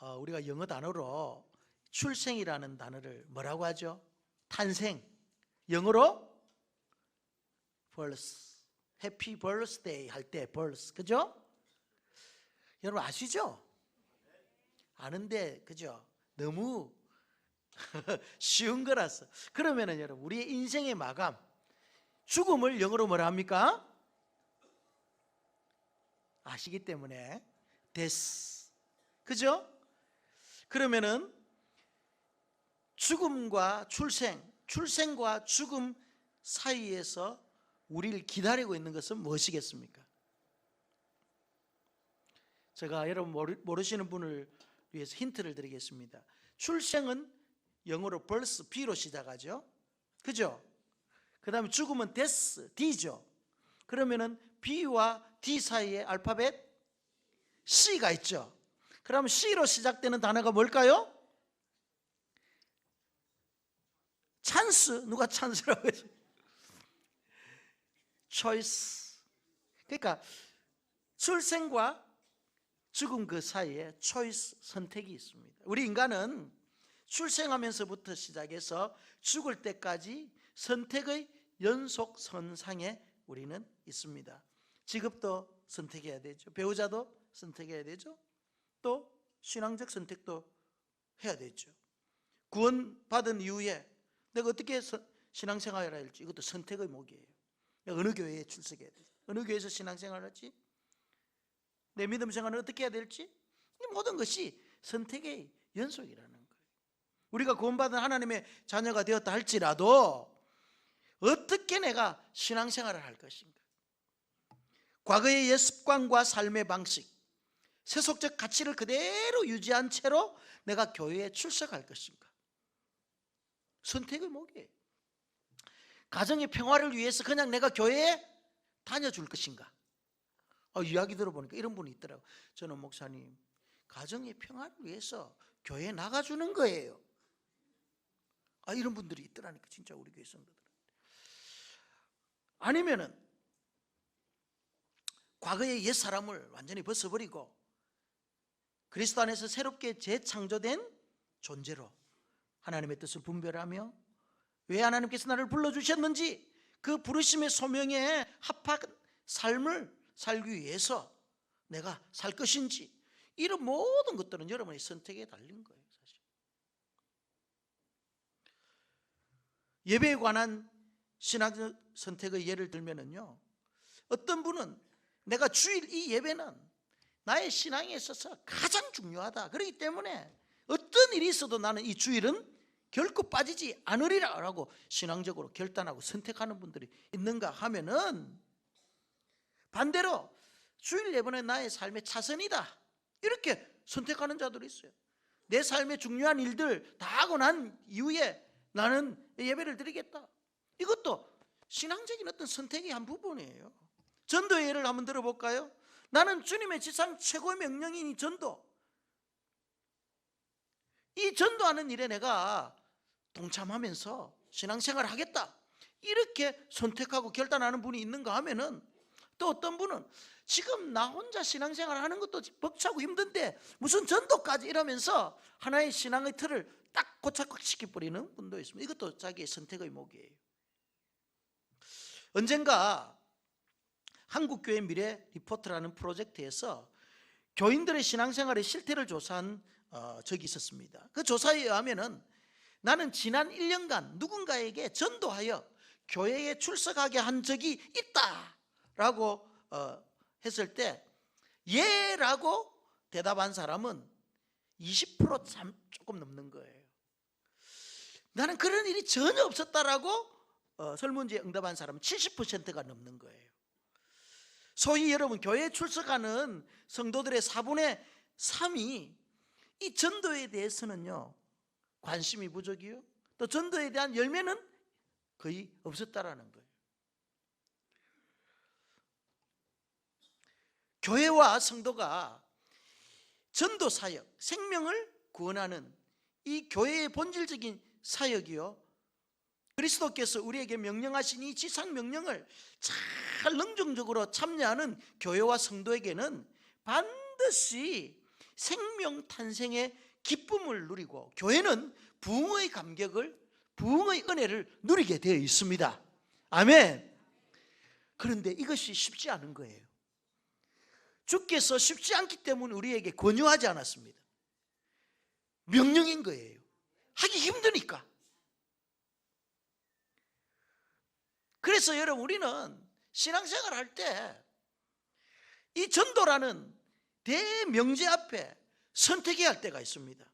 우리가 영어 단어로 출생이라는 단어를 뭐라고 하죠? 탄생. 영어로 birth. 해피 birthday 할 때 birth. 그죠? 여러분 아시죠? 아는데 그죠? 너무 쉬운 거라서. 그러면은 여러분 우리의 인생의 마감, 죽음을 영어로 뭐라 합니까? 아시기 때문에 death. 그죠? 그러면은 죽음과 출생과 죽음 사이에서 우리를 기다리고 있는 것은 무엇이겠습니까? 제가 여러분 모르시는 분을 위해서 힌트를 드리겠습니다. 출생은 영어로 birth, B로 시작하죠. 그죠? 그 다음에 죽음은 death, D죠. 그러면은 B와 D 사이에 알파벳 C가 있죠. 그러면 C로 시작되는 단어가 뭘까요? 찬스. 누가 찬스라고 했어요? choice. 그러니까 출생과 죽음 그 사이에 choice, 선택이 있습니다. 우리 인간은 출생하면서부터 시작해서 죽을 때까지 선택의 연속선상에 우리는 있습니다. 직업도 선택해야 되죠. 배우자도 선택해야 되죠. 또 신앙적 선택도 해야 되죠. 구원받은 이후에 내가 어떻게 신앙생활을 할지, 이것도 선택의 목이에요. 내가 어느 교회에 출석해야 되지, 어느 교회에서 신앙생활을 할지, 내 믿음 생활을 어떻게 해야 될지, 이 모든 것이 선택의 연속이라는 거예요. 우리가 구원받은 하나님의 자녀가 되었다 할지라도 어떻게 내가 신앙생활을 할 것인가, 과거의 옛 습관과 삶의 방식, 세속적 가치를 그대로 유지한 채로 내가 교회에 출석할 것인가, 선택의 목이에요. 가정의 평화를 위해서 그냥 내가 교회에 다녀줄 것인가. 이야기 들어보니까 이런 분이 있더라고요. 저는 목사님, 가정의 평화를 위해서 교회에 나가주는 거예요. 이런 분들이 있더라니까, 진짜 우리 교회 성도들. 아니면은 과거의 옛 사람을 완전히 벗어버리고 그리스도 안에서 새롭게 재창조된 존재로 하나님의 뜻을 분별하며 왜 하나님께서 나를 불러주셨는지 그 부르심의 소명에 합한 삶을 살기 위해서 내가 살 것인지, 이런 모든 것들은 여러분의 선택에 달린 거예요. 사실 예배에 관한 신앙 선택의 예를 들면은요, 어떤 분은 내가 주일 이 예배는 나의 신앙에 있어서 가장 중요하다, 그렇기 때문에 어떤 일이 있어도 나는 이 주일은 결코 빠지지 않으리라 라고 신앙적으로 결단하고 선택하는 분들이 있는가 하면은, 반대로 주일 예배는 나의 삶의 차선이다 이렇게 선택하는 자들이 있어요. 내 삶의 중요한 일들 다 하고 난 이후에 나는 예배를 드리겠다. 이것도 신앙적인 어떤 선택의 한 부분이에요. 전도의 예를 한번 들어볼까요? 나는 주님의 지상 최고의 명령인 이 전도, 이 전도하는 일에 내가 동참하면서 신앙생활을 하겠다 이렇게 선택하고 결단하는 분이 있는가 하면은, 또 어떤 분은 지금 나 혼자 신앙생활을 하는 것도 벅차고 힘든데 무슨 전도까지 이러면서 하나의 신앙의 틀을 딱 고착시켜버리는 분도 있습니다. 이것도 자기의 선택의 목이에요. 언젠가 한국교회 미래 리포트라는 프로젝트에서 교인들의 신앙생활의 실태를 조사한 적이 있었습니다. 그 조사에 의하면은 나는 지난 1년간 누군가에게 전도하여 교회에 출석하게 한 적이 있다라고 했을 때 예라고 대답한 사람은 20% 조금 넘는 거예요. 나는 그런 일이 전혀 없었다라고 설문지에 응답한 사람은 70%가 넘는 거예요. 소위 여러분 교회에 출석하는 성도들의 4분의 3이 이 전도에 대해서는요 관심이 부족이요, 또 전도에 대한 열매는 거의 없었다라는 거예요. 교회와 성도가 전도 사역, 생명을 구원하는 이 교회의 본질적인 사역이요, 그리스도께서 우리에게 명령하신 이 지상 명령을 잘 능동적으로 참여하는 교회와 성도에게는 반드시 생명 탄생의 기쁨을 누리고 교회는 부흥의 감격을, 부흥의 은혜를 누리게 되어 있습니다. 아멘. 그런데 이것이 쉽지 않은 거예요. 주께서 쉽지 않기 때문에 우리에게 권유하지 않았습니다. 명령인 거예요. 하기 힘드니까. 그래서 여러분, 우리는 신앙생활 할 때 이 전도라는 대명제 앞에 선택해야 할 때가 있습니다.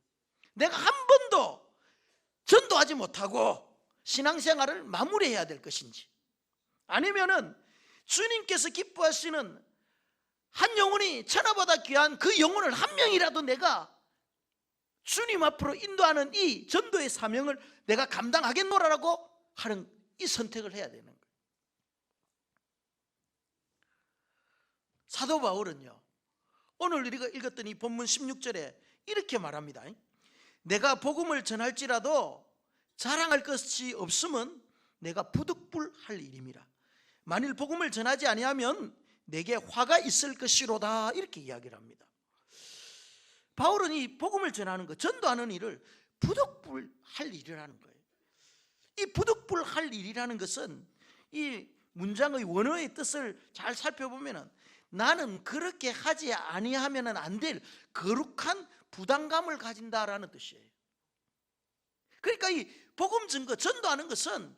내가 한 번도 전도하지 못하고 신앙생활을 마무리해야 될 것인지, 아니면은 주님께서 기뻐하시는 한 영혼이 천하보다 귀한 그 영혼을 한 명이라도 내가 주님 앞으로 인도하는 이 전도의 사명을 내가 감당하겠노라라고 하는 이 선택을 해야 되는 거예요. 사도 바울은요, 오늘 우리가 읽었던 이 본문 16절에 이렇게 말합니다. 내가 복음을 전할지라도 자랑할 것이 없으면 내가 부득불할 일임이라. 만일 복음을 전하지 아니하면 내게 화가 있을 것이로다, 이렇게 이야기를 합니다. 바울은 이 복음을 전하는 것, 전도하는 일을 부득불할 일이라는 거예요. 이 부득불할 일이라는 것은 이 문장의 원어의 뜻을 잘 살펴보면 나는 그렇게 하지 아니하면 안 될 거룩한 부담감을 가진다라는 뜻이에요. 그러니까 이 복음 증거, 전도하는 것은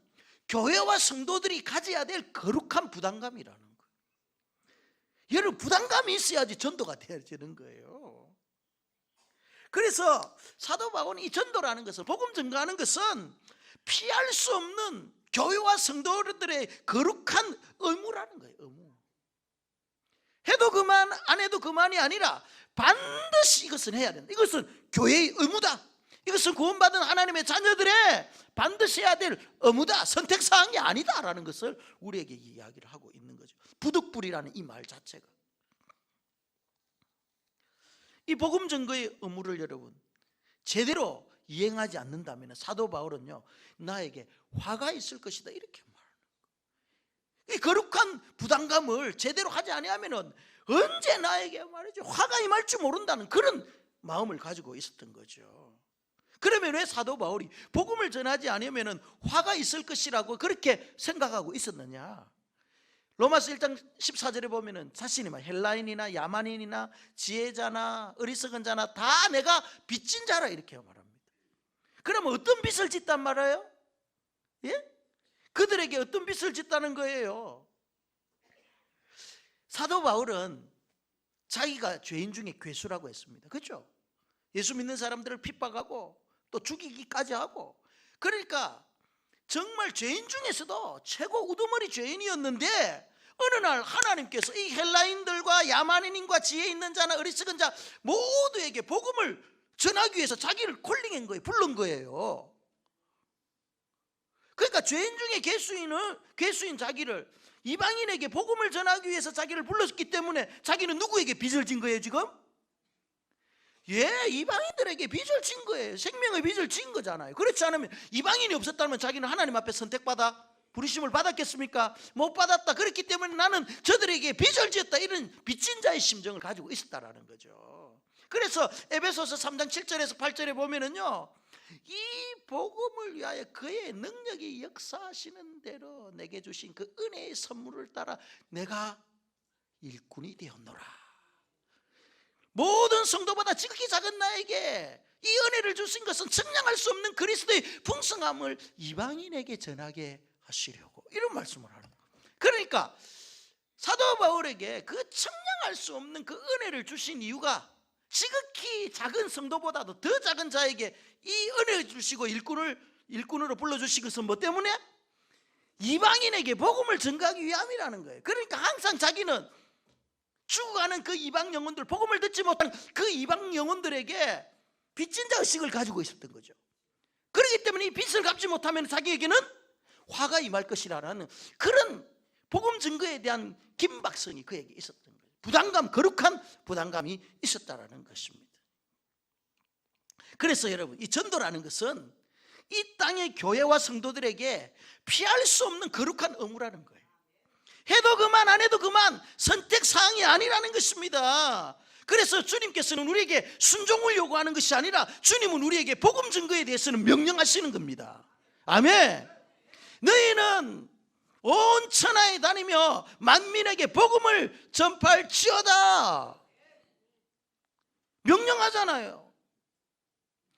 교회와 성도들이 가져야 될 거룩한 부담감이라는 거예요. 여러분, 부담감이 있어야지 전도가 되어지는 거예요. 그래서 사도 바울은 이 전도라는 것은, 복음 증거하는 것은 피할 수 없는 교회와 성도들의 거룩한 의무라는 거예요. 의무. 해도 그만, 안 해도 그만이 아니라 반드시 이것은 해야 된다. 이것은 교회의 의무다. 이것은 구원받은 하나님의 자녀들의 반드시 해야 될 의무다. 선택사항이 아니다라는 것을 우리에게 이야기를 하고 있는 거죠. 부득불이라는 이 말 자체가. 이 복음 증거의 의무를 여러분 제대로 이행하지 않는다면 사도 바울은요, 나에게 화가 있을 것이다, 이렇게 말하는 거예요. 이 거룩한 부담감을 제대로 하지 아니하면 언제 나에게 말이죠, 화가 임할 줄 모른다는 그런 마음을 가지고 있었던 거죠. 그러면 왜 사도 바울이 복음을 전하지 않으면 화가 있을 것이라고 그렇게 생각하고 있었느냐? 로마서 1장 14절에 보면은 자신이 헬라인이나 야만인이나 지혜자나 어리석은 자나 다 내가 빚진 자라, 이렇게 말합니다. 그러면 어떤 빚을 짓단 말이에요? 예? 그들에게 어떤 빚을 짓다는 거예요? 사도 바울은 자기가 죄인 중에 괴수라고 했습니다. 그렇죠? 예수 믿는 사람들을 핍박하고 또 죽이기까지 하고, 그러니까 정말 죄인 중에서도 최고 우두머리 죄인이었는데 어느 날 하나님께서 이 헬라인들과 야만인과 지혜 있는 자나 어리석은 자 모두에게 복음을 전하기 위해서 자기를 콜링한 거예요. 부른 거예요. 그러니까 죄인 중에 괴수인 자기를 이방인에게 복음을 전하기 위해서 자기를 불렀기 때문에 자기는 누구에게 빚을 진 거예요 지금? 예, 이방인들에게 빚을 진 거예요. 생명의 빚을 진 거잖아요. 그렇지 않으면 이방인이 없었다면 자기는 하나님 앞에 선택받아 부르심을 받았겠습니까? 못 받았다. 그렇기 때문에 나는 저들에게 빚을 지었다, 이런 빚진 자의 심정을 가지고 있었다라는 거죠. 그래서 에베소서 3장 7절에서 8절에 보면은요, 이 복음을 위하여 그의 능력이 역사하시는 대로 내게 주신 그 은혜의 선물을 따라 내가 일꾼이 되었노라. 모든 성도보다 지극히 작은 나에게 이 은혜를 주신 것은 측량할 수 없는 그리스도의 풍성함을 이방인에게 전하게 하시려고, 이런 말씀을 하는 거예요. 그러니까 사도 바울에게 그 측량할 수 없는 그 은혜를 주신 이유가 지극히 작은 성도보다도 더 작은 자에게 이 은혜를 주시고 일꾼으로 불러주신 것은 뭐 때문에? 이방인에게 복음을 전가하기 위함이라는 거예요. 그러니까 항상 자기는 죽어가는 그 이방 영혼들, 복음을 듣지 못한 그 이방 영혼들에게 빚진 자 의식을 가지고 있었던 거죠. 그렇기 때문에 이 빚을 갚지 못하면 자기에게는 화가 임할 것이라는 그런 복음 증거에 대한 긴박성이 그에게 있었던 거예요. 부담감, 거룩한 부담감이 있었다라는 것입니다. 그래서 여러분, 이 전도라는 것은 이 땅의 교회와 성도들에게 피할 수 없는 거룩한 의무라는 거예요. 해도 그만, 안 해도 그만, 선택사항이 아니라는 것입니다. 그래서 주님께서는 우리에게 순종을 요구하는 것이 아니라 주님은 우리에게 복음 증거에 대해서는 명령하시는 겁니다. 아멘. 너희는 온 천하에 다니며 만민에게 복음을 전파할지어다. 명령하잖아요.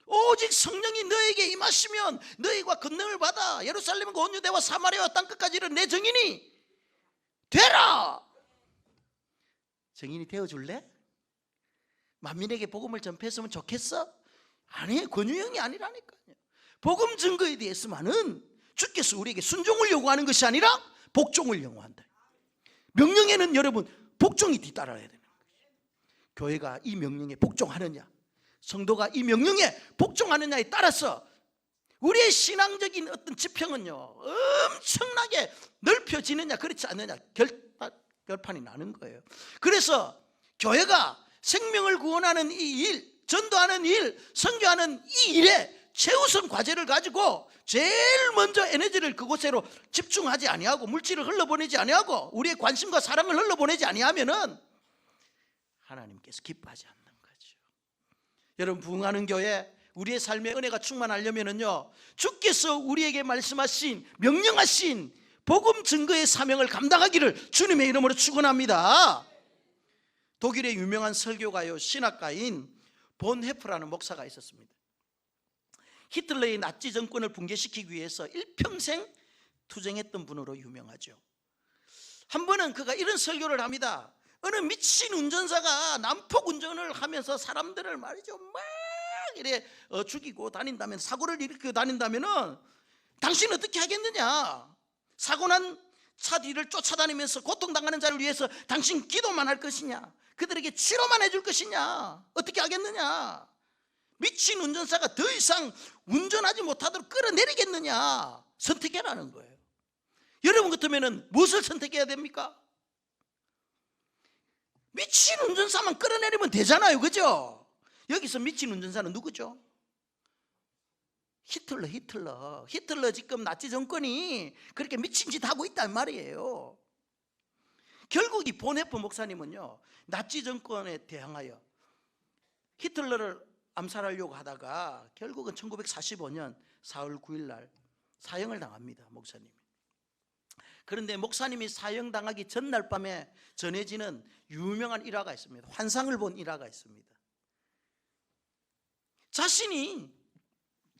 오직 성령이 너에게 임하시면 너희가 권능을 받아 예루살렘과 온 유대와 사마리아와 땅끝까지 이르는 내 증인이 되라. 증인이 되어줄래? 만민에게 복음을 전폐했으면 좋겠어? 아니, 권유형이 아니라니까요. 복음 증거에 대해서만은 주께서 우리에게 순종을 요구하는 것이 아니라 복종을 요구한다. 명령에는 여러분 복종이 뒤따라야 되는 거예요. 교회가 이 명령에 복종하느냐, 성도가 이 명령에 복종하느냐에 따라서 우리의 신앙적인 어떤 지평은요 엄청나게 넓혀지느냐 그렇지 않느냐 결판이 나는 거예요. 그래서 교회가 생명을 구원하는 이 일, 전도하는 일, 선교하는 이 일에 최우선 과제를 가지고 제일 먼저 에너지를 그곳으로 집중하지 아니하고 물질을 흘러보내지 아니하고 우리의 관심과 사랑을 흘러보내지 아니하면은 하나님께서 기뻐하지 않는 거죠. 여러분, 부흥하는 교회, 우리의 삶의 은혜가 충만하려면은요 주께서 우리에게 말씀하신, 명령하신 복음 증거의 사명을 감당하기를 주님의 이름으로 축원합니다. 독일의 유명한 설교가요 신학가인 본 헤프라는 목사가 있었습니다. 히틀러의 나치 정권을 붕괴시키기 위해서 일평생 투쟁했던 분으로 유명하죠. 한 번은 그가 이런 설교를 합니다. 어느 미친 운전사가 난폭 운전을 하면서 사람들을 말이죠 막 이래 죽이고 다닌다면, 사고를 일으키고 다닌다면은 당신은 어떻게 하겠느냐? 사고 난 차 뒤를 쫓아다니면서 고통당하는 자를 위해서 당신 기도만 할 것이냐? 그들에게 치료만 해줄 것이냐? 어떻게 하겠느냐? 미친 운전사가 더 이상 운전하지 못하도록 끌어내리겠느냐? 선택해라는 거예요. 여러분 같으면 무엇을 선택해야 됩니까? 미친 운전사만 끌어내리면 되잖아요, 그죠? 여기서 미친 운전사는 누구죠? 히틀러 지금 나치 정권이 그렇게 미친 짓 하고 있단 말이에요. 결국 이 본헤프 목사님은요 나치 정권에 대항하여 히틀러를 암살하려고 하다가 결국은 1945년 4월 9일 날 사형을 당합니다, 목사님이. 그런데 목사님이 사형당하기 전날 밤에 전해지는 유명한 일화가 있습니다. 환상을 본 일화가 있습니다. 자신이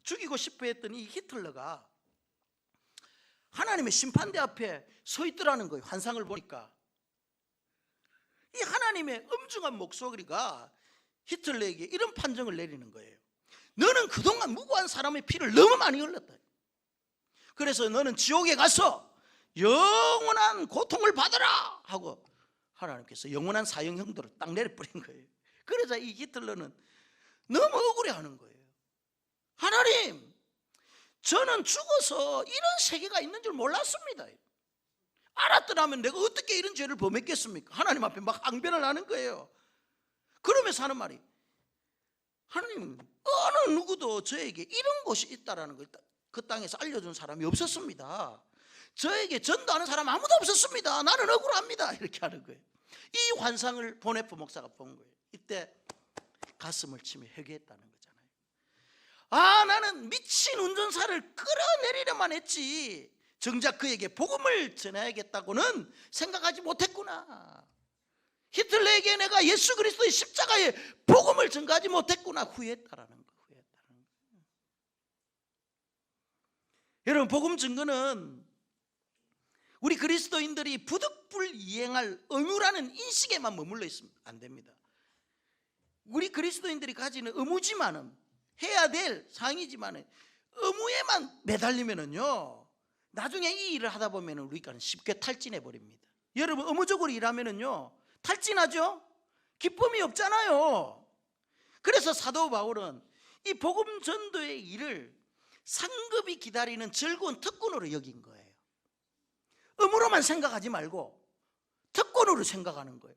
죽이고 싶어 했던 이 히틀러가 하나님의 심판대 앞에 서 있더라는 거예요. 환상을 보니까 이 하나님의 엄중한 목소리가 히틀러에게 이런 판정을 내리는 거예요. 너는 그동안 무고한 사람의 피를 너무 많이 흘렸다. 그래서 너는 지옥에 가서 영원한 고통을 받아라 하고 하나님께서 영원한 사형 형도를 딱 내려버린 거예요. 그러자 이 히틀러는 너무 억울해하는 거예요. 하나님, 저는 죽어서 이런 세계가 있는 줄 몰랐습니다. 알았더라면 내가 어떻게 이런 죄를 범했겠습니까? 하나님 앞에 막 항변을 하는 거예요. 그러면서 하는 말이, 하나님, 어느 누구도 저에게 이런 곳이 있다라는 걸 그 땅에서 알려준 사람이 없었습니다. 저에게 전도하는 사람 아무도 없었습니다. 나는 억울합니다. 이렇게 하는 거예요. 이 환상을 본헤프 목사가 본 거예요. 이때 가슴을 치며 회개했다는 거잖아요. 아, 나는 미친 운전사를 끌어내리려만 했지 정작 그에게 복음을 전해야겠다고는 생각하지 못했구나. 히틀러에게 내가 예수 그리스도의 십자가의 복음을 전가하지 못했구나. 후회했다라는 거. 여러분, 복음 증거는 우리 그리스도인들이 부득불이행할 의무라는 인식에만 머물러 있으면 안 됩니다. 우리 그리스도인들이 가지는 의무지만은, 해야 될 사항이지만은 의무에만 매달리면은요 나중에 이 일을 하다 보면은 우리가 쉽게 탈진해 버립니다. 여러분, 의무적으로 일하면은요 탈진하죠? 기쁨이 없잖아요. 그래서 사도 바울은 이 복음 전도의 일을 상급이 기다리는 즐거운 특권으로 여긴 거예요. 의무로만 생각하지 말고 특권으로 생각하는 거예요.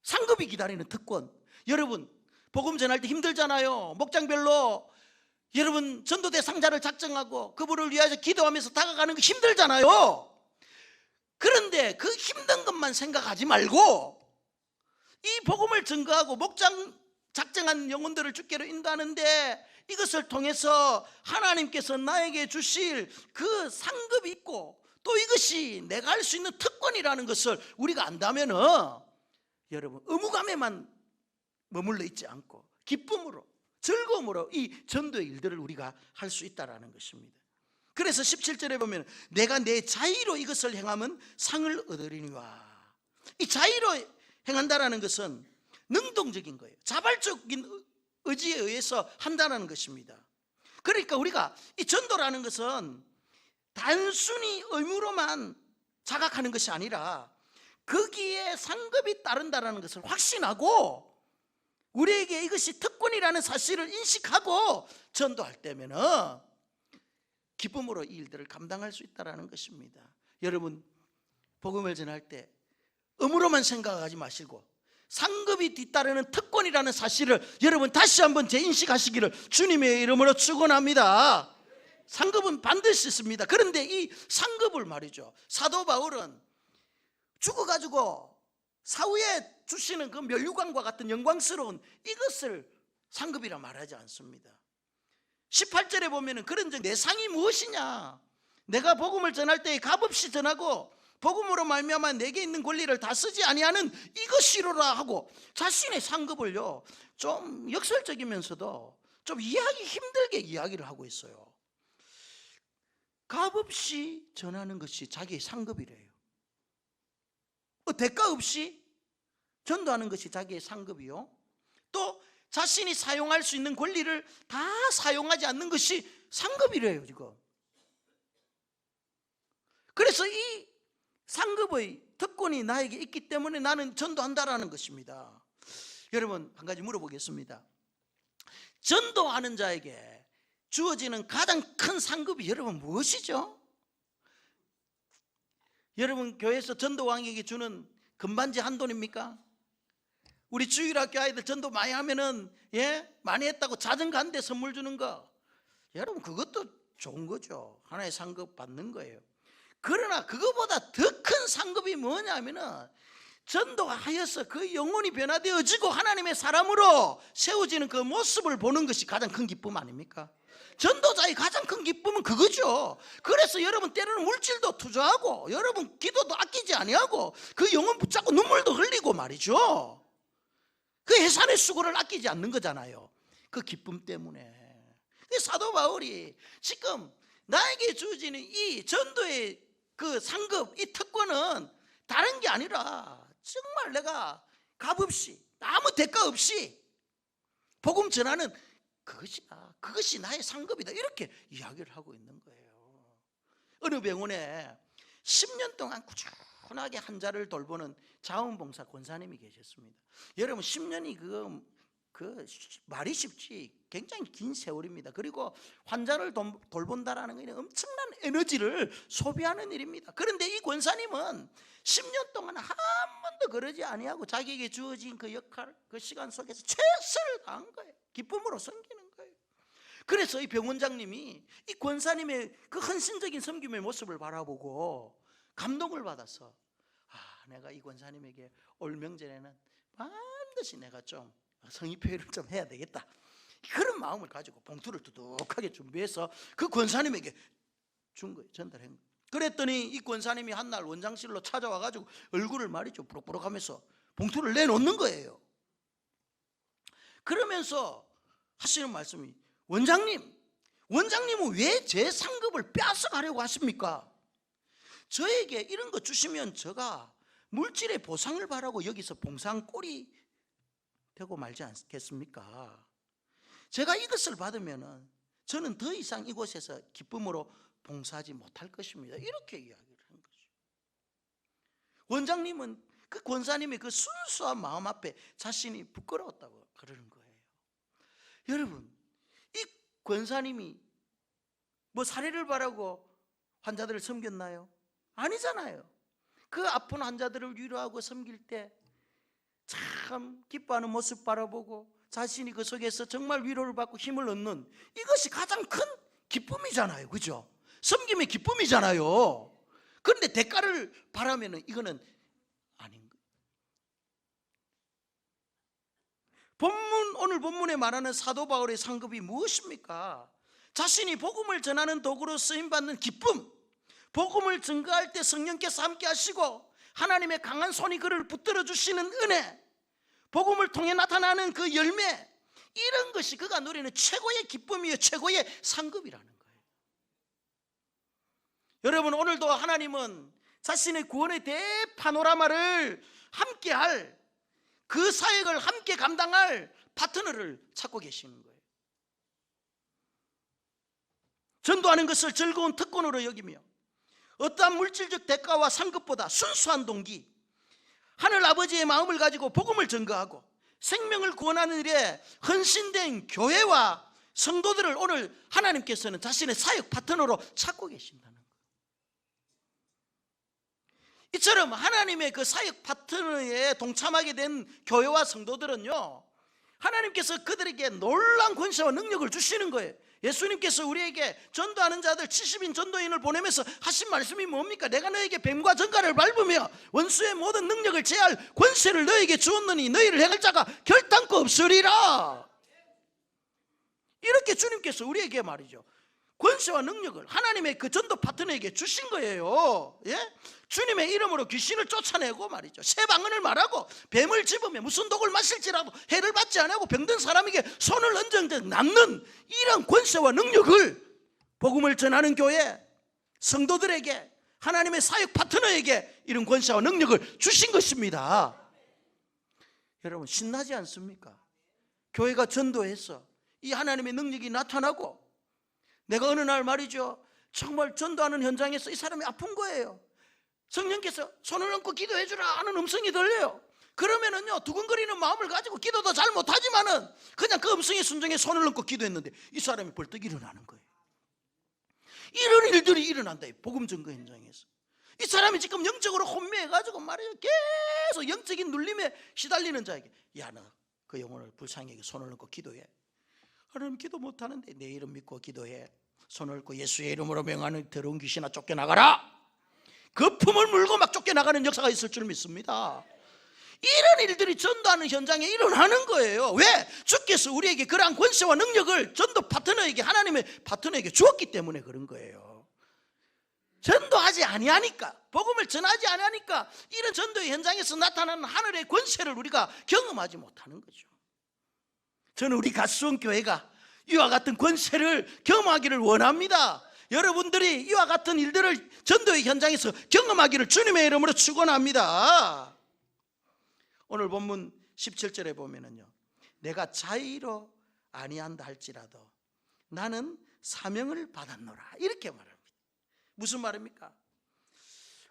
상급이 기다리는 특권. 여러분, 복음 전할 때 힘들잖아요. 목장별로 여러분 전도대 상자를 작정하고 그분을 위하여 기도하면서 다가가는 거 힘들잖아요. 그런데 그 힘든 것만 생각하지 말고 이 복음을 증거하고 목장 작정한 영혼들을 주께로 인도하는데 이것을 통해서 하나님께서 나에게 주실 그 상급이 있고 또 이것이 내가 할 수 있는 특권이라는 것을 우리가 안다면은 여러분 의무감에만 머물러 있지 않고 기쁨으로 즐거움으로 이 전도의 일들을 우리가 할 수 있다라는 것입니다. 그래서 17절에 보면 내가 내 자의로 이것을 행하면 상을 얻으리니와. 이 자의로 행한다라는 것은 능동적인 거예요. 자발적인 의지에 의해서 한다는 것입니다. 그러니까 우리가 이 전도라는 것은 단순히 의무로만 자각하는 것이 아니라 거기에 상급이 따른다는 것을 확신하고 우리에게 이것이 특권이라는 사실을 인식하고 전도할 때면은 기쁨으로 이 일들을 감당할 수 있다는 것입니다. 여러분 복음을 전할 때 의무로만 생각하지 마시고 상급이 뒤따르는 특권이라는 사실을 여러분 다시 한번 재인식하시기를 주님의 이름으로 축원합니다. 상급은 반드시 있습니다. 그런데 이 상급을 말이죠, 사도 바울은 죽어가지고 사후에 주시는 그 멸류관과 같은 영광스러운 이것을 상급이라 말하지 않습니다. 18절에 보면은 그런즉 내 상이 무엇이냐, 내가 복음을 전할 때에 값없이 전하고 복음으로 말미암아 내게 있는 권리를 다 쓰지 아니하는 이것이로라 하고 자신의 상급을요 좀 역설적이면서도 좀 이해하기 힘들게 이야기를 하고 있어요. 값없이 전하는 것이 자기의 상급이래요. 대가 없이 전도하는 것이 자기의 상급이요, 또 자신이 사용할 수 있는 권리를 다 사용하지 않는 것이 상급이래요 지금. 그래서 이 상급의 특권이 나에게 있기 때문에 나는 전도한다라는 것입니다. 여러분 한 가지 물어보겠습니다. 전도하는 자에게 주어지는 가장 큰 상급이 여러분 무엇이죠? 여러분 교회에서 전도왕에게 주는 금반지 한 돈입니까? 우리 주일학교 아이들 전도 많이 하면은 많이 했다고 자전거 한 대 선물 주는 거, 여러분 그것도 좋은 거죠. 하나의 상급 받는 거예요. 그러나 그거보다 더 큰 상급이 뭐냐면은 전도하여서 그 영혼이 변화되어지고 하나님의 사람으로 세워지는 그 모습을 보는 것이 가장 큰 기쁨 아닙니까? 전도자의 가장 큰 기쁨은 그거죠. 그래서 여러분 때로는 물질도 투자하고 여러분 기도도 아끼지 아니하고 그 영혼 붙잡고 눈물도 흘리고 말이죠. 그 해산의 수고를 아끼지 않는 거잖아요. 그 기쁨 때문에. 사도 바울이 지금 나에게 주어지는 이 전도의 그 상급, 이 특권은 다른 게 아니라 정말 내가 값없이 아무 대가 없이 복음 전하는 그것이야, 그것이 나의 상급이다, 이렇게 이야기를 하고 있는 거예요. 어느 병원에 10년 동안 꾸준하게 환자를 돌보는 자원봉사 권사님이 계셨습니다. 여러분 10년이 그 말이 쉽지 굉장히 긴 세월입니다. 그리고 환자를 돌본다라는 건 엄청난 에너지를 소비하는 일입니다. 그런데 이 권사님은 10년 동안 한 번도 그러지 아니하고 자기에게 주어진 그 역할, 그 시간 속에서 최선을 다한 거예요. 기쁨으로 섬기는 거예요. 그래서 이 병원장님이 이 권사님의 그 헌신적인 섬김의 모습을 바라보고 감동을 받아서 내가 이 권사님에게 올 명절에는 반드시 내가 좀 성의표현을 좀 해야 되겠다, 그런 마음을 가지고 봉투를 두둑하게 준비해서 그 권사님에게 준 거예요. 전달한 거예요. 그랬더니 이 권사님이 한날 원장실로 찾아와가지고 얼굴을 말이죠 부럭부럭하면서 봉투를 내놓는 거예요. 그러면서 하시는 말씀이, 원장님은 왜 제 상급을 뺏어가려고 하십니까? 저에게 이런 거 주시면 제가 물질의 보상을 바라고 여기서 봉사한 꼴이 되고 말지 않겠습니까? 제가 이것을 받으면 저는 더 이상 이곳에서 기쁨으로 봉사하지 못할 것입니다, 이렇게 이야기를 한 거죠. 원장님은 그 권사님의 그 순수한 마음 앞에 자신이 부끄러웠다고 그러는 거예요. 여러분 이 권사님이 뭐 사례를 바라고 환자들을 섬겼나요? 아니잖아요. 그 아픈 환자들을 위로하고 섬길 때 참 기뻐하는 모습 바라보고 자신이 그 속에서 정말 위로를 받고 힘을 얻는, 이것이 가장 큰 기쁨이잖아요. 그죠? 섬김의 기쁨이잖아요. 그런데 대가를 바라면 이거는 아닌 거예요. 오늘 본문에 말하는 사도 바울의 상급이 무엇입니까? 자신이 복음을 전하는 도구로 쓰임받는 기쁨, 복음을 증거할 때 성령께서 함께 하시고 하나님의 강한 손이 그를 붙들어 주시는 은혜, 복음을 통해 나타나는 그 열매, 이런 것이 그가 누리는 최고의 기쁨이요 최고의 상급이라는 거예요. 여러분, 오늘도 하나님은 자신의 구원의 대파노라마를 함께할, 그 사역을 함께 감당할 파트너를 찾고 계시는 거예요. 전도하는 것을 즐거운 특권으로 여기며 어떠한 물질적 대가와 상급보다 순수한 동기, 하늘 아버지의 마음을 가지고 복음을 전거하고 생명을 구원하는 일에 헌신된 교회와 성도들을 오늘 하나님께서는 자신의 사역 파트너로 찾고 계신다는 거예요. 이처럼 하나님의 그 사역 파트너에 동참하게 된 교회와 성도들은요, 하나님께서 그들에게 놀라운 권세와 능력을 주시는 거예요. 예수님께서 우리에게 전도하는 자들 70인 전도인을 보내면서 하신 말씀이 뭡니까? 내가 너에게 뱀과 전갈을 밟으며 원수의 모든 능력을 제할 권세를 너에게 주었느니 너희를 해할 자가 결단코 없으리라. 이렇게 주님께서 우리에게 말이죠, 권세와 능력을 하나님의 그 전도 파트너에게 주신 거예요. 예? 주님의 이름으로 귀신을 쫓아내고 말이죠, 새 방언을 말하고 뱀을 집으며 무슨 독을 마실지라도 해를 받지 않고 병든 사람에게 손을 얹은 낫는 이런 권세와 능력을 복음을 전하는 교회 성도들에게, 하나님의 사역 파트너에게 이런 권세와 능력을 주신 것입니다. 여러분, 신나지 않습니까? 교회가 전도해서 이 하나님의 능력이 나타나고, 내가 어느 날 말이죠, 정말 전도하는 현장에서 이 사람이 아픈 거예요. 성령께서 손을 얹고 기도해 주라 하는 음성이 들려요. 그러면은요, 두근거리는 마음을 가지고 기도도 잘 못하지만은 그냥 그 음성에 순종해 손을 얹고 기도했는데 이 사람이 벌떡 일어나는 거예요. 이런 일들이 일어난다, 이 복음 전거 현장에서. 이 사람이 지금 영적으로 혼미해가지고 말이죠, 계속 영적인 눌림에 시달리는 자에게, 야, 너 그 영혼을 불쌍하게 손을 얹고 기도해. 하나님, 기도 못하는데 내 이름 믿고 기도해. 손을 얹고 예수의 이름으로 명하는 더러운 귀신아 쫓겨나가라. 거품을 물고 막 쫓겨나가는 역사가 있을 줄 믿습니다. 이런 일들이 전도하는 현장에 일어나는 거예요. 왜? 주께서 우리에게 그러한 권세와 능력을 전도 파트너에게, 하나님의 파트너에게 주었기 때문에 그런 거예요. 전도하지 아니하니까, 복음을 전하지 아니하니까 이런 전도의 현장에서 나타나는 하늘의 권세를 우리가 경험하지 못하는 거죠. 저는 우리 갓수원교회가 이와 같은 권세를 경험하기를 원합니다. 여러분들이 이와 같은 일들을 전도의 현장에서 경험하기를 주님의 이름으로 축원합니다. 오늘 본문 17절에 보면은요, 내가 자의로 아니한다 할지라도 나는 사명을 받았노라, 이렇게 말합니다. 무슨 말입니까?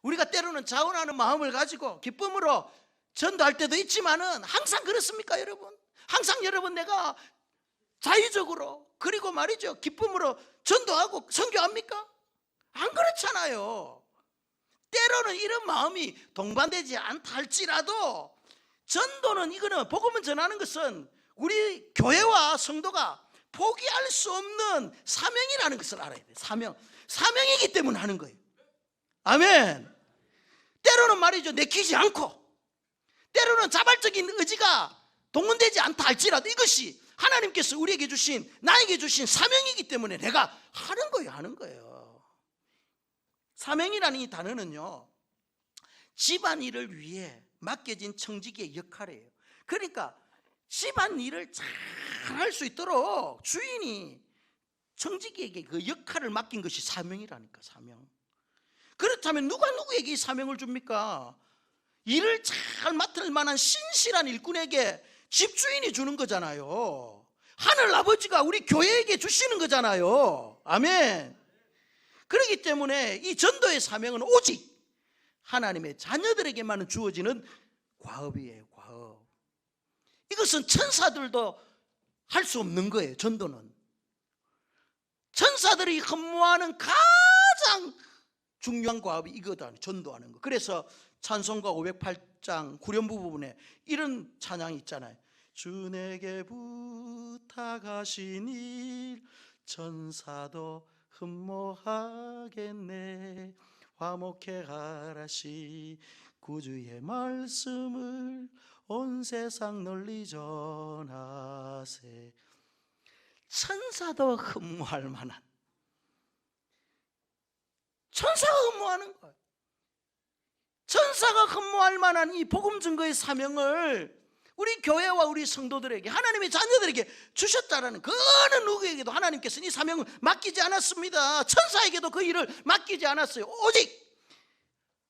우리가 때로는 자원하는 마음을 가지고 기쁨으로 전도할 때도 있지만은 항상 그렇습니까, 여러분? 항상 여러분 내가 자의적으로, 그리고 말이죠, 기쁨으로 전도하고 선교합니까? 안 그렇잖아요. 때로는 이런 마음이 동반되지 않다 할지라도 전도는, 이거는 복음을 전하는 것은 우리 교회와 성도가 포기할 수 없는 사명이라는 것을 알아야 돼요. 사명이기 때문에 하는 거예요. 아멘. 때로는 말이죠, 내키지 않고, 때로는 자발적인 의지가 동원되지 않다 할지라도 이것이 하나님께서 우리에게 주신, 나에게 주신 사명이기 때문에 내가 하는 거예요. 사명이라는 이 단어는요, 집안일을 위해 맡겨진 청지기의 역할이에요. 그러니까 집안일을 잘 할 수 있도록 주인이 청지기에게 그 역할을 맡긴 것이 사명이라니까, 사명. 그렇다면 누가 누구에게 이 사명을 줍니까? 일을 잘 맡을 만한 신실한 일꾼에게 집주인이 주는 거잖아요. 하늘 아버지가 우리 교회에게 주시는 거잖아요. 아멘. 그렇기 때문에 이 전도의 사명은 오직 하나님의 자녀들에게만 주어지는 과업이에요, 과업. 이것은 천사들도 할 수 없는 거예요. 전도는 천사들이 근무하는 가장 중요한 과업이 이거다, 전도하는 거. 그래서 찬송가 508장 후렴부 부분에 이런 찬양이 있잖아요. 주 내게 부탁하신 일 천사도 흠모하겠네. 화목해 가라시 구주의 말씀을 온 세상 널리 전하세. 천사도 흠모할 만한, 천사가 흠모하는 거예요. 천사가 흠모할 만한 이 복음 증거의 사명을 우리 교회와 우리 성도들에게, 하나님의 자녀들에게 주셨다라는, 그 어느 누구에게도 하나님께서는 이 사명을 맡기지 않았습니다. 천사에게도 그 일을 맡기지 않았어요. 오직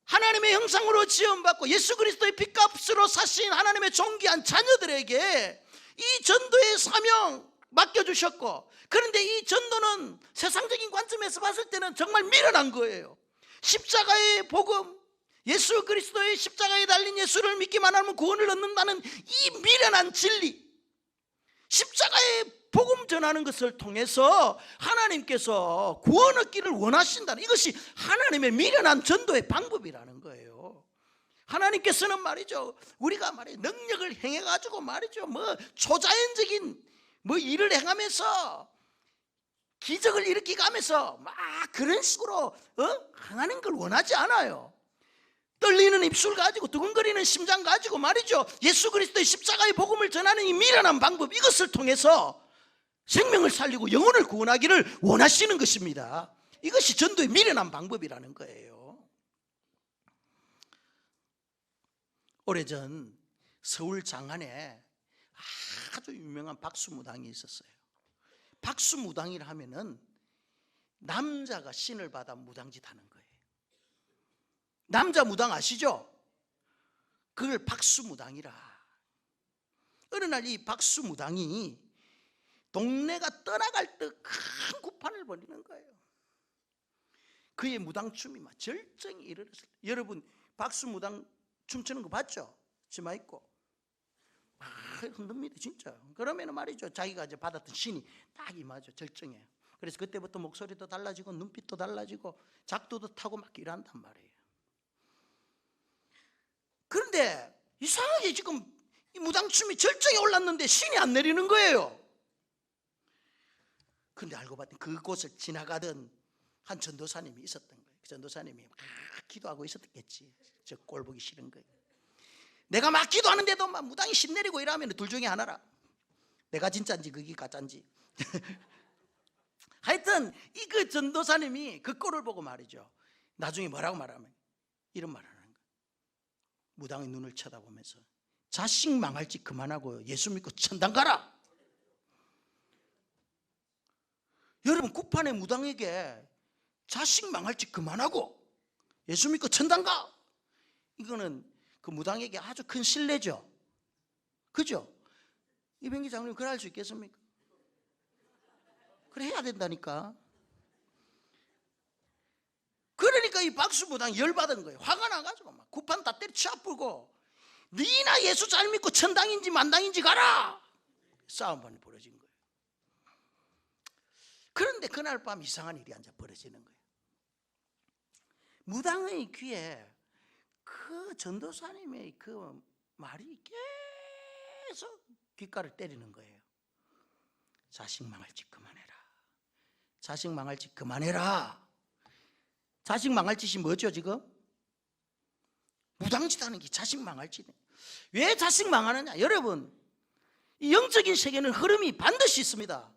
하나님의 형상으로 지음받고 예수 그리스도의 핏값으로 사신 하나님의 존귀한 자녀들에게 이 전도의 사명 맡겨주셨고, 그런데 이 전도는 세상적인 관점에서 봤을 때는 정말 미련한 거예요. 십자가의 복음, 예수 그리스도의 십자가에 달린 예수를 믿기만 하면 구원을 얻는다는 이 미련한 진리, 십자가의 복음 전하는 것을 통해서 하나님께서 구원 얻기를 원하신다는, 이것이 하나님의 미련한 전도의 방법이라는 거예요. 하나님께서는 말이죠, 우리가 말이죠, 능력을 행해가지고 말이죠, 초자연적인 일을 행하면서 기적을 일으키가면서 막 그런 식으로 행하는 걸 원하지 않아요. 떨리는 입술 가지고 두근거리는 심장 가지고 말이죠, 예수 그리스도의 십자가의 복음을 전하는 이 미련한 방법, 이것을 통해서 생명을 살리고 영혼을 구원하기를 원하시는 것입니다. 이것이 전도의 미련한 방법이라는 거예요. 오래전 서울 장안에 아주 유명한 박수무당이 있었어요. 박수무당이라 하면은 남자가 신을 받아 무당짓 하는 거예요. 남자 무당 아시죠? 그걸 박수무당이라. 어느 날 이 박수무당이 동네가 떠나갈 때 큰 구판을 벌이는 거예요. 그의 무당춤이 막 절정에 이르렀어요. 여러분 박수무당 춤추는 거 봤죠? 치마 입고 막 흔듭니다 진짜. 그러면 말이죠, 자기가 이제 받았던 신이 딱 임하죠, 절정에. 그래서 그때부터 목소리도 달라지고 눈빛도 달라지고 작두도 타고 막 일한단 말이에요. 그런데 이상하게 지금 이 무당춤이 절정에 올랐는데 신이 안 내리는 거예요. 그런데 알고 봤더니 그곳을 지나가던 한 전도사님이 있었던 거예요. 그 전도사님이 막 기도하고 있었겠지. 저 꼴 보기 싫은 거예요. 내가 막 기도하는데도 막 무당이 신 내리고 이러면 둘 중에 하나라. 내가 진짜인지 그게 가짜인지. 하여튼 이 그 전도사님이 그 꼴을 보고 말이죠, 나중에 뭐라고 말하면 이런 말을 하는 거예요. 무당의 눈을 쳐다보면서 자식 망할 짓 그만하고 예수 믿고 천당 가라. 여러분 구판의 무당에게 자식 망할 짓 그만하고 예수 믿고 천당 가, 이거는 그 무당에게 아주 큰 신뢰죠. 그죠? 이병기 장로님 그래 할 수 있겠습니까? 그래 해야 된다니까. 그러니까 이 박수무당 열받은 거예요. 화가 나가지고 막 구판 다 때려 쳐부고 니나 예수 잘 믿고 천당인지 만당인지 가라, 싸움판이 벌어진 거예요. 그런데 그날 밤 이상한 일이 앉아 벌어지는 거예요. 무당의 귀에 그 전도사님의 그 말이 계속 귓가를 때리는 거예요. 자식 망할 짓 그만해라. 자식 망할 짓 그만해라. 자식 망할 짓이 뭐죠 지금? 무당짓 하는 게 자식 망할 짓이에요. 왜 자식 망하느냐? 여러분 이 영적인 세계는 흐름이 반드시 있습니다.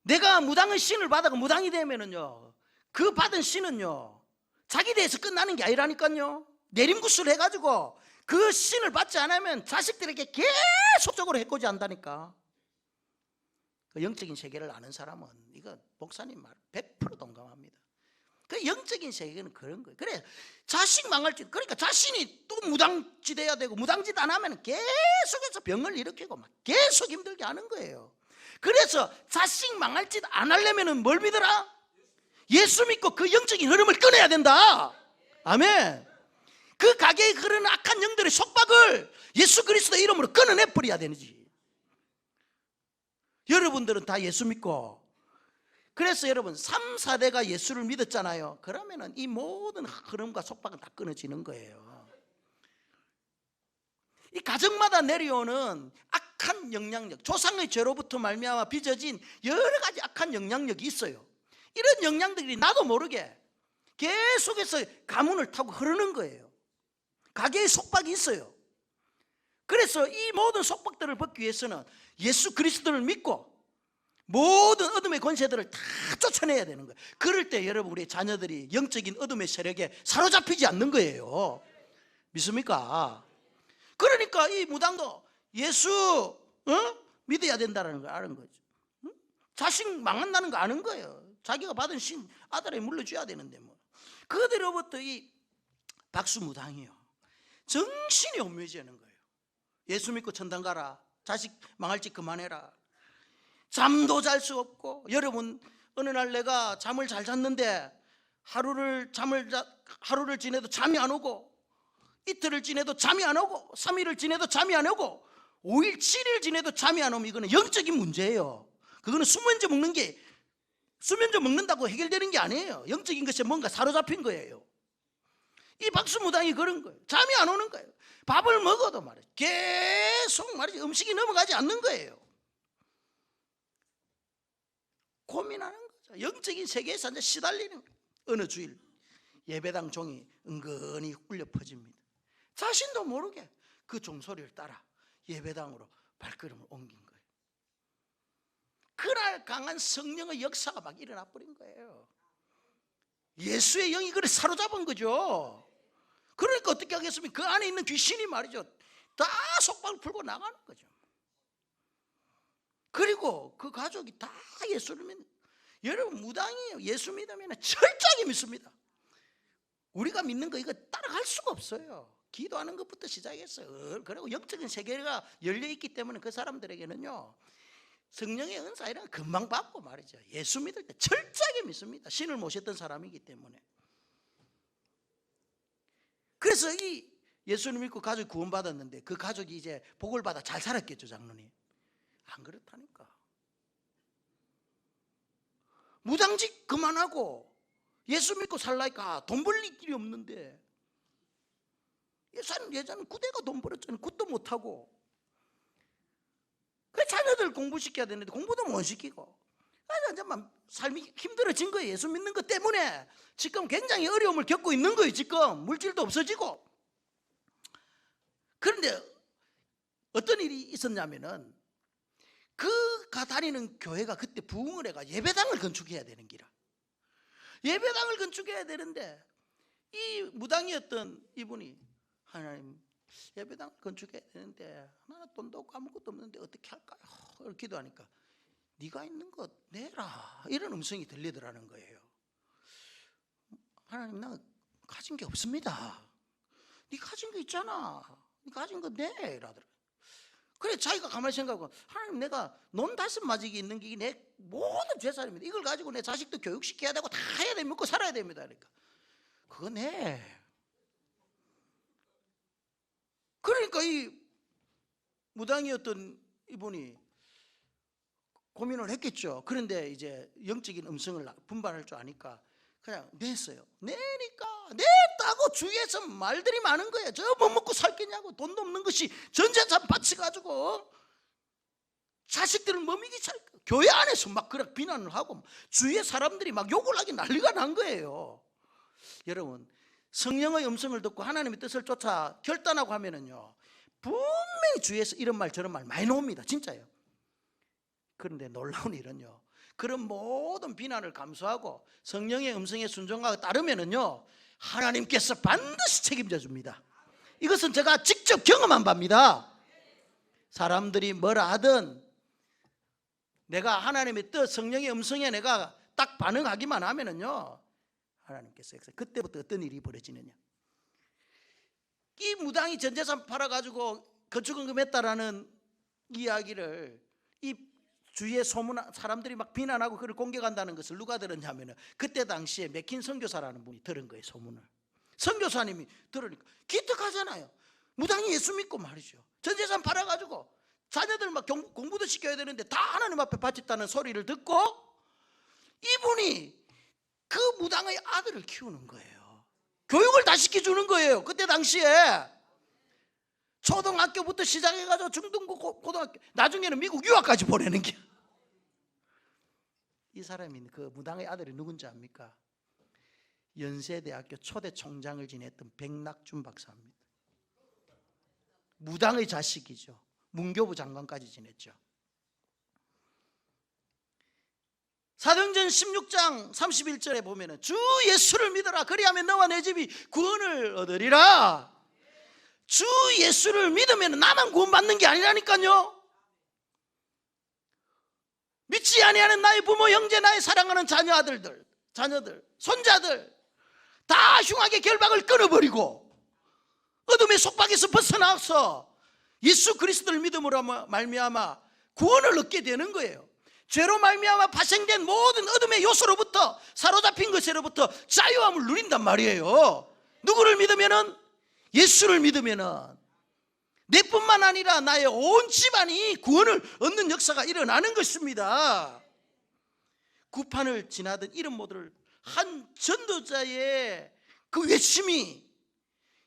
내가 무당의 신을 받아가 무당이 되면은요, 그 받은 신은요 자기 대해서 끝나는 게 아니라니까요. 내림구슬 해가지고 그 신을 받지 않으면 자식들에게 계속적으로 해코지 한다니까. 그 영적인 세계를 아는 사람은 이거 목사님 말 100% 동감합니다. 그 영적인 세계는 그런 거예요. 그래 자식 망할 짓, 그러니까 자신이 또 무당짓 해야 되고 무당짓 안 하면 계속해서 병을 일으키고 막 계속 힘들게 하는 거예요. 그래서 자식 망할 짓 안 하려면 뭘 믿어라? 예수 믿고 그 영적인 흐름을 끊어야 된다. 아멘. 그 가게에 흐르는 악한 영들의 속박을 예수 그리스도 이름으로 끊어내 버려야 되는지. 여러분들은 다 예수 믿고, 그래서 여러분 3, 4대가 예수를 믿었잖아요. 그러면은 이 모든 흐름과 속박은 다 끊어지는 거예요. 이 가정마다 내려오는 악한 영향력, 조상의 죄로부터 말미암아 빚어진 여러 가지 악한 영향력이 있어요. 이런 영향들이 나도 모르게 계속해서 가문을 타고 흐르는 거예요. 가계에 속박이 있어요. 그래서 이 모든 속박들을 벗기 위해서는 예수 그리스도를 믿고 모든 어둠의 권세들을 다 쫓아내야 되는 거예요. 그럴 때 여러분, 우리 자녀들이 영적인 어둠의 세력에 사로잡히지 않는 거예요. 믿습니까? 그러니까 이 무당도 예수 믿어야 된다는 걸 아는 거죠. 자식 망한다는 거 아는 거예요. 자기가 받은 신 아들에 물려줘야 되는데 뭐. 그들로부터 이 박수무당이요, 정신이 혼미해지는 거예요. 예수 믿고 천당 가라, 자식 망할 짓 그만해라. 잠도 잘 수 없고, 여러분, 어느 날 내가 잠을 잘 잤는데 하루를 지내도 잠이 안 오고, 이틀을 지내도 잠이 안 오고, 3일을 지내도 잠이 안 오고, 5일 7일 지내도 잠이 안 오면 이거는 영적인 문제예요. 그거는 수면제 먹는다고 해결되는 게 아니에요. 영적인 것에 뭔가 사로잡힌 거예요. 이 박수무당이 그런 거예요. 잠이 안 오는 거예요. 밥을 먹어도 말이에요, 계속 말이죠, 음식이 넘어가지 않는 거예요. 고민하는 거죠. 영적인 세계에서 이제 시달리는 거예요. 어느 주일 예배당 종이 은근히 울려 퍼집니다. 자신도 모르게 그 종소리를 따라 예배당으로 발걸음을 옮긴 거예요. 그날 강한 성령의 역사가 막 일어나 버린 거예요. 예수의 영이 그를 사로잡은 거죠. 그러니까 어떻게 하겠습니까? 그 안에 있는 귀신이 말이죠, 다 속박을 풀고 나가는 거죠. 그리고 그 가족이 다 예수를 믿는, 여러분, 무당이에요. 예수 믿으면 철저하게 믿습니다. 우리가 믿는 거 이거 따라갈 수가 없어요. 기도하는 것부터 시작했어요. 그리고 영적인 세계가 열려있기 때문에 그 사람들에게는요, 성령의 은사 이런 거 금방 받고 말이죠. 예수 믿을 때 철저하게 믿습니다. 신을 모셨던 사람이기 때문에. 그래서 이 예수를 믿고 가족이 구원받았는데 그 가족이 이제 복을 받아 잘 살았겠죠, 장로님. 안 그렇다니까. 무당직 그만하고 예수 믿고 살라니까 돈 벌릴 길이 없는데, 예전에 구대가 돈 벌었잖아요. 굿도 못하고. 그 자녀들 공부시켜야 되는데 공부도 못 시키고, 이제 막 삶이 힘들어진 거예요. 예수 믿는 것 때문에 지금 굉장히 어려움을 겪고 있는 거예요. 지금 물질도 없어지고. 그런데 어떤 일이 있었냐면은, 그가 다니는 교회가 그때 부흥을 해가 예배당을 건축해야 되는 기라. 예배당을 건축해야 되는데 이 무당이었던 이분이, 하나님, 예배당 건축해야 되는데 나 돈도 없고 아무것도 없는데 어떻게 할까요? 이렇게 기도하니까 네가 있는 것 내라, 이런 음성이 들리더라는 거예요. 하나님, 나 가진 게 없습니다. 네 가진 거 있잖아, 네 가진 거 내, 이러더라고요. 그래, 자기가 가만히 생각하고, 하나님, 내가 논 다섯 마지기 있는 게 내 모든 재산입니다. 이걸 가지고 내 자식도 교육시켜야 되고 다 해야 돼, 먹고 살아야 됩니다. 그러니까 그거 내. 그러니까 이 무당이었던 이분이 고민을 했겠죠. 그런데 이제 영적인 음성을 분발할 줄 아니까 그냥 냈어요. 내니까 냈다고 주위에서 말들이 많은 거예요. 저 뭐 먹고 살겠냐고, 돈도 없는 것이 전 재산 바쳐가지고 자식들을 먹이기 살, 교회 안에서 막 그렇게 비난을 하고 주위에 사람들이 막 욕을 하기 난리가 난 거예요. 여러분, 성령의 음성을 듣고 하나님의 뜻을 쫓아 결단하고 하면은요, 분명히 주위에서 이런 말 저런 말 많이 나옵니다. 진짜요. 그런데 놀라운 일은요, 그런 모든 비난을 감수하고 성령의 음성에 순종하고 따르면은요, 하나님께서 반드시 책임져 줍니다. 이것은 제가 직접 경험한 바입니다. 사람들이 뭐라 하든 내가 하나님의 뜻, 성령의 음성에 내가 딱 반응하기만 하면은요, 하나님께서 그때부터 어떤 일이 벌어지느냐, 이 무당이 전 재산 팔아가지고 건축헌금했다라는 이야기를 이 주위에 소문, 사람들이 막 비난하고 그를 공격한다는 것을 누가 들었냐면, 그때 당시에 맥킨 선교사라는 분이 들은 거예요, 소문을. 선교사님이 들으니까 기특하잖아요. 무당이 예수 믿고 말이죠, 전 재산 팔아가지고 자녀들 막 공부도 시켜야 되는데 다 하나님 앞에 바쳤다는 소리를 듣고 이분이 그 무당의 아들을 키우는 거예요. 교육을 다 시켜주는 거예요. 그때 당시에 초등학교부터 시작해가지고 중등부, 고등학교, 나중에는 미국 유학까지 보내는 게. 이 사람이, 그 무당의 아들이 누군지 압니까? 연세대학교 초대 총장을 지냈던 백낙준 박사입니다. 무당의 자식이죠. 문교부 장관까지 지냈죠. 사도행전 16장 31절에 보면은 주 예수를 믿어라 그리하면 너와 내 집이 구원을 얻으리라. 주 예수를 믿으면 나만 구원받는 게 아니라니까요. 믿지 아니하는 나의 부모 형제 나의 사랑하는 자녀들 손자들 다 흉하게 결박을 끊어버리고 어둠의 속박에서 벗어나서 예수 그리스도를 믿음으로 말미암아 구원을 얻게 되는 거예요. 죄로 말미암아 파생된 모든 어둠의 요소로부터 사로잡힌 것으로부터 자유함을 누린단 말이에요. 누구를 믿으면은? 예수를 믿으면은 내뿐만 아니라 나의 온 집안이 구원을 얻는 역사가 일어나는 것입니다. 구판을 지나던 이름 모두를 한 전도자의 그 외침이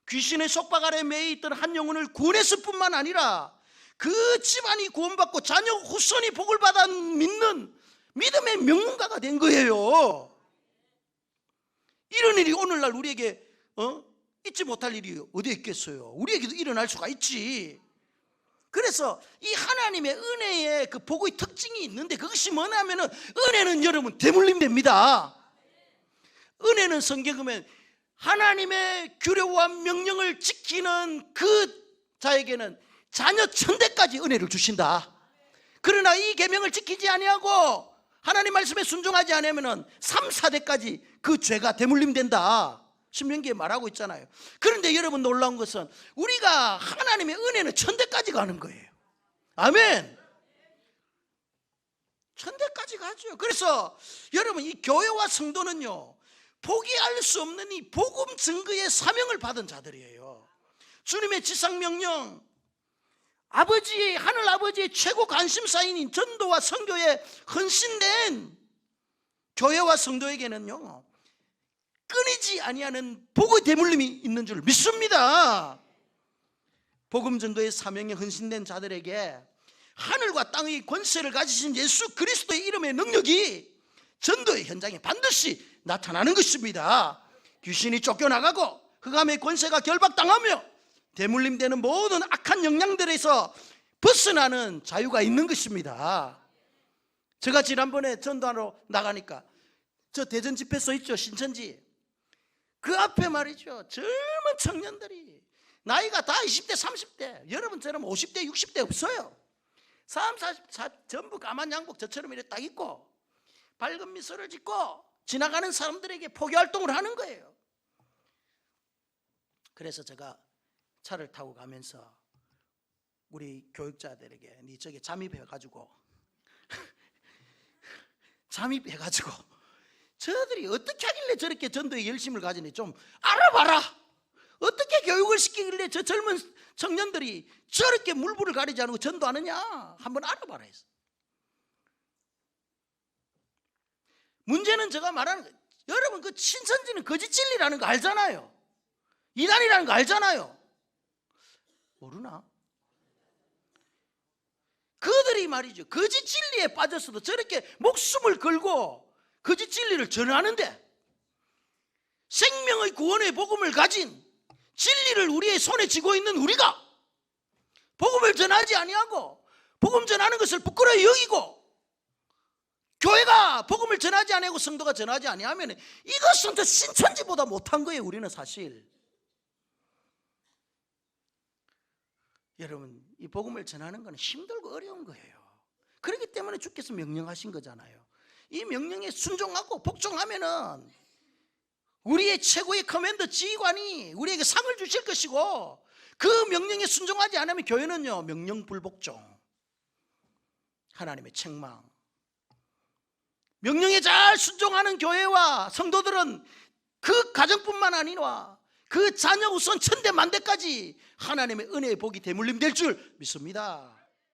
귀신의 속박 아래 매여 있던 한 영혼을 구원했을 뿐만 아니라 그 집안이 구원받고 자녀 후손이 복을 받아 믿는 믿음의 명문가가 된 거예요. 이런 일이 오늘날 우리에게 잊지 못할 일이 어디에 있겠어요. 우리에게도 일어날 수가 있지. 그래서 이 하나님의 은혜의 그 복의 특징이 있는데 그것이 뭐냐면은 은혜는 여러분 대물림됩니다. 은혜는 성경에 보면 하나님의 규례와 명령을 지키는 그 자에게는 자녀 천대까지 은혜를 주신다. 그러나 이 계명을 지키지 아니하고 하나님 말씀에 순종하지 않으면 3, 4대까지 그 죄가 대물림된다. 신명기에 말하고 있잖아요. 그런데 여러분 놀라운 것은 우리가 하나님의 은혜는 천대까지 가는 거예요. 아멘. 천대까지 가죠. 그래서 여러분 이 교회와 성도는요 포기할 수 없는 이 복음 증거의 사명을 받은 자들이에요. 주님의 지상명령, 아버지의 하늘 아버지의 최고 관심사인 전도와 선교에 헌신된 교회와 성도에게는요 끊이지 아니하는 복의 대물림이 있는 줄 믿습니다. 복음 증거의 사명에 헌신된 자들에게 하늘과 땅의 권세를 가지신 예수 그리스도의 이름의 능력이 전도의 현장에 반드시 나타나는 것입니다. 귀신이 쫓겨나가고 흑암의 권세가 결박당하며 대물림되는 모든 악한 영향들에서 벗어나는 자유가 있는 것입니다. 제가 지난번에 전도하러 나가니까 저 대전 집회 써 있죠, 신천지. 그 앞에 말이죠 젊은 청년들이 나이가 다 20대 30대 여러분처럼 50대 60대 없어요. 30, 40 전부 까만 양복 저처럼 이렇게 딱 입고 밝은 미소를 짓고 지나가는 사람들에게 포교활동을 하는 거예요. 그래서 제가 차를 타고 가면서 우리 교육자들에게 니 저기 잠입해가지고 저들이 어떻게 하길래 저렇게 전도에 열심을 가지니 좀 알아봐라. 어떻게 교육을 시키길래 저 젊은 청년들이 저렇게 물불을 가리지 않고 전도하느냐 한번 알아봐라 했어. 문제는 제가 말하는 거예요. 여러분 그 신천지는 거짓 진리라는 거 알잖아요. 이단이라는 거 알잖아요. 모르나? 그들이 말이죠 거짓 진리에 빠졌어도 저렇게 목숨을 걸고 거짓 진리를 전하는데 생명의 구원의 복음을 가진 진리를 우리의 손에 쥐고 있는 우리가 복음을 전하지 아니하고 복음 전하는 것을 부끄러워 여기고 교회가 복음을 전하지 아니하고 성도가 전하지 아니하면 이것은 더 신천지보다 못한 거예요. 우리는 사실 여러분 이 복음을 전하는 건 힘들고 어려운 거예요. 그렇기 때문에 주께서 명령하신 거잖아요. 이 명령에 순종하고 복종하면은 우리의 최고의 커맨더 지휘관이 우리에게 상을 주실 것이고 그 명령에 순종하지 않으면 교회는요 명령 불복종, 하나님의 책망. 명령에 잘 순종하는 교회와 성도들은 그 가정뿐만 아니라 그 자녀 우선 천대 만대까지 하나님의 은혜의 복이 대물림될 줄 믿습니다.